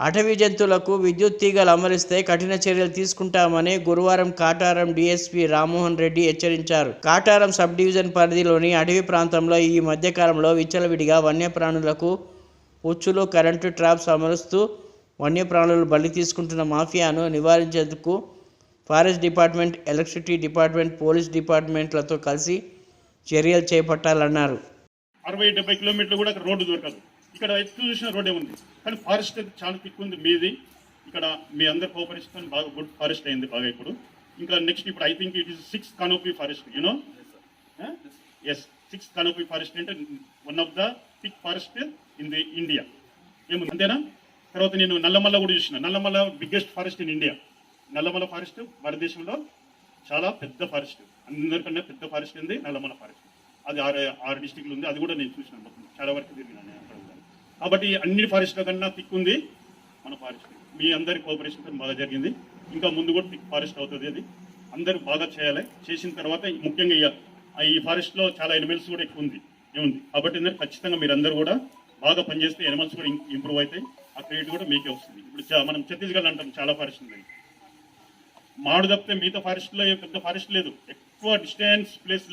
అటవీ జంతువులకు విద్యుత్ తీగలు అమరిస్తే కఠిన చర్యలు తీసుకుంటామని గురువారం కాటారం డీఎస్పీ రామ్మోహన్ రెడ్డి హెచ్చరించారు. కాటారం సబ్ డివిజన్ పరిధిలోని అటవీ ప్రాంతంలో ఈ మధ్యకాలంలో విచ్చలవిడిగా వన్యప్రాణులకు ఉచ్చులు, కరెంటు ట్రాప్స్ అమరుస్తూ వన్యప్రాణులు బలి తీసుకుంటున్న మాఫియాను నివారించేందుకు forest department, electricity department, police డిపార్ట్మెంట్లతో కలిసి చర్యలు చేపట్టాలన్నారు. 60-70 కిలోమీటర్లు కూడా రోడ్డు దొరకదు. ఇక్కడ ఎత్తు చూసిన రోడ్డే ఉంది, కానీ ఫారెస్ట్ చాలా తిక్కు ఉంది మీది. ఇక్కడ మీ అందరు కోఆపరేషన్ బాగా గుడ్ ఫారెస్ట్ అయింది బాగా. ఇప్పుడు ఇంకా నెక్స్ట్ ఇప్పుడు I think it is 6th canopy forest, you know. Yes, 6th canopy forest అంటే one of the thick forest in the India. ఏముంది అంతేనా? తర్వాత నేను నల్లమల్ల కూడా చూసిన. Nallamala biggest forest in India. Nallamala forest భారతదేశంలో చాలా పెద్ద ఫారెస్ట్, అందరికన్నా పెద్ద ఫారెస్ట్ ఉంది నల్లమల్ల ఫారెస్ట్. అది 6 డిస్టిక్లు ఉంది. అది కూడా నేను చూసినాను, చాలా వరకు తిరిగినాను నేను అక్కడ. కాబట్టి అన్ని ఫారెస్ట్ల కన్నా థిక్ ఉంది మన ఫారెస్ట్. మీ అందరి కోఆపరేషన్ బాగా జరిగింది. ఇంకా ముందు కూడా థిక్ ఫారెస్ట్ అవుతుంది. అది అందరూ బాగా చేయాలి. చేసిన తర్వాత ముఖ్యంగా ఈ ఫారెస్ట్లో చాలా ఎనిమల్స్ కూడా ఎక్కువ ఉంది ఏముంది. కాబట్టి ఖచ్చితంగా మీరందరూ కూడా బాగా పనిచేస్తే ఎనిమల్స్ కూడా ఇంప్రూవ్ అవుతాయి. ఆ క్రెడిట్ కూడా మీకే వస్తుంది. ఇప్పుడు మనం ఛత్తీస్గఢ్ అంటాం, చాలా ఫారెస్ట్ ఉంది. మాడు తప్పితే మిగతా ఫారెస్ట్లో పెద్ద ఫారెస్ట్ లేదు, ఎక్కువ డిస్టెన్స్ ప్లేస్